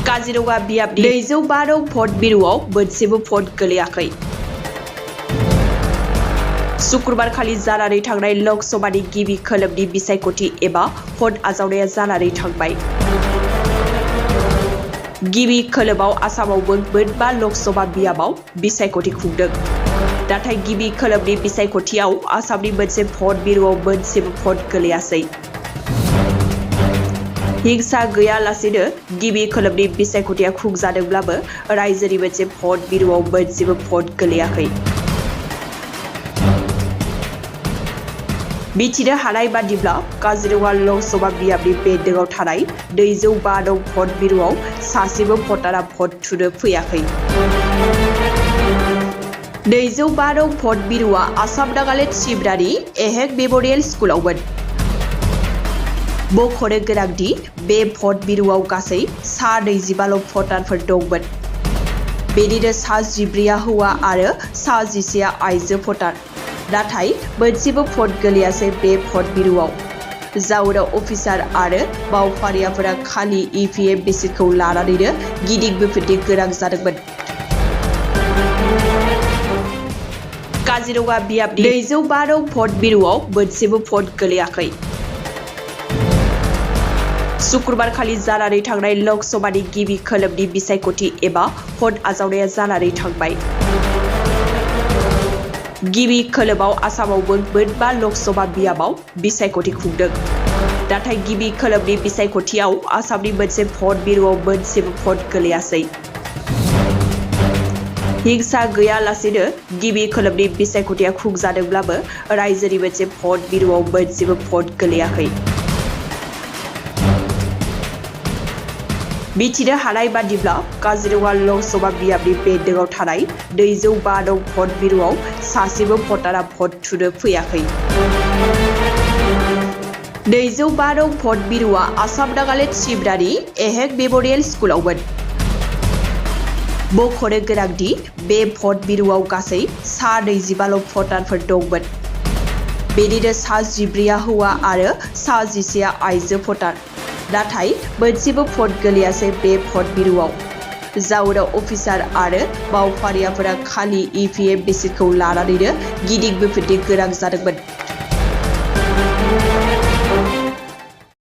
काजिरङा बियाबनि 212 भट बिरुआव मोनसेबो भट गोलैयाखै। शुक्रबारखालि जानानै थांनाय लक सभानि गिबि खोलोबनि बिसायख'थि एबा भट आजावनाया जानानै थांबाय। गिबि खोलोबाव आसामावबो मोनबा लकसभा बियाबाव बिसायख'थि खुंदों। नाथाय गिबि खोलोबनि बिसायख'थियाव आसामनि मोनसे भट बिरुआव मोनसेबो भट गोलैयासै। हिंसा गैयालासेनो गिबि खोलोबनि बिसायख'थिया खुंजादोंब्लाबो रायजोनि मोनसे भट बिरुआव मोनसेबो भट गोलैयाखै। मिथिनो हानाय बादिब्ला काजिरङा लकसभा बियाबनि बेन्दोंआव थानाय 212 नं भट बिरुआव सासेबो भटारआ भट थुनो फैयाखै। 212 नं भट बिरुआ आसाम नागालेण्ड सिमनानि एहेक मेम'रियेल स्कुलावमोन। मख'नो गोनांदि बे भट बिरुआव गासै 25 भटारफोर दंमोन। बेनिनो 14 हौवा आरो 11 आइजो भटार। नाथाय मोनसेबो भट गोलैयासै बे भट बिरुआव। जाउनाव अफिसार आरो मावफारियाफोरा खालि इभिएम मेसिनखौ लानानैनो गिदिंबोफिननो गोनां जादोंमोन। काजिरङा बियाबनि 212 नं भट बिरुआव मोनसेबो भट गोलैयाखै। शुक्रबारखालि जानानै थांनाय लक सभानि गिबि खोलोबनि बिसायख'थि एबा भट आजावनाया जानानै थांबाय। गिबि खोलोबाव आसामावबो मोनबा लकसभा बियाबाव बिसायख'थि खुंदों। नाथाय गिबि खोलोबनि बिसायख'थियाव आसामनि मोनसे भट बिरुआव मोनसेबो भट गोलैयासै। हिंसा गैयालासेनो गिबि खोलोबनि बिसायख'थिया खुंजादोंब्लाबो रायजोनि मोनसे भट बिरुआव मोनसेबो भट गोलैयाखै। मिथिनो हानाय बादिब्ला काजिरङा लकसभा बियाबनि बेन्दोंआव थानाय 212 नं भट बिरुआव सासेबो भटारआ भट थुनो फैयाखै। 212 नं भट बिरुआ आसाम नागालेण्ड सिमनानि एहेक मेम'रियेल स्कुलावमोन। मख'नो गोनांदि बे भट बिरुआव गासै 25 भटारफोर दंमोन। बेनिनो 14 हौवा आरो 11 आइजो भटार। नाथाय मोनसेबो भट गोलैयासै बे भट बिरुआव। जाउनाव अफिसार आरो मावफारियाफोरा खालि इभिएम मेसिनखौ लानानैनो गिदिंबोफिननो गोनां जादोंमोन।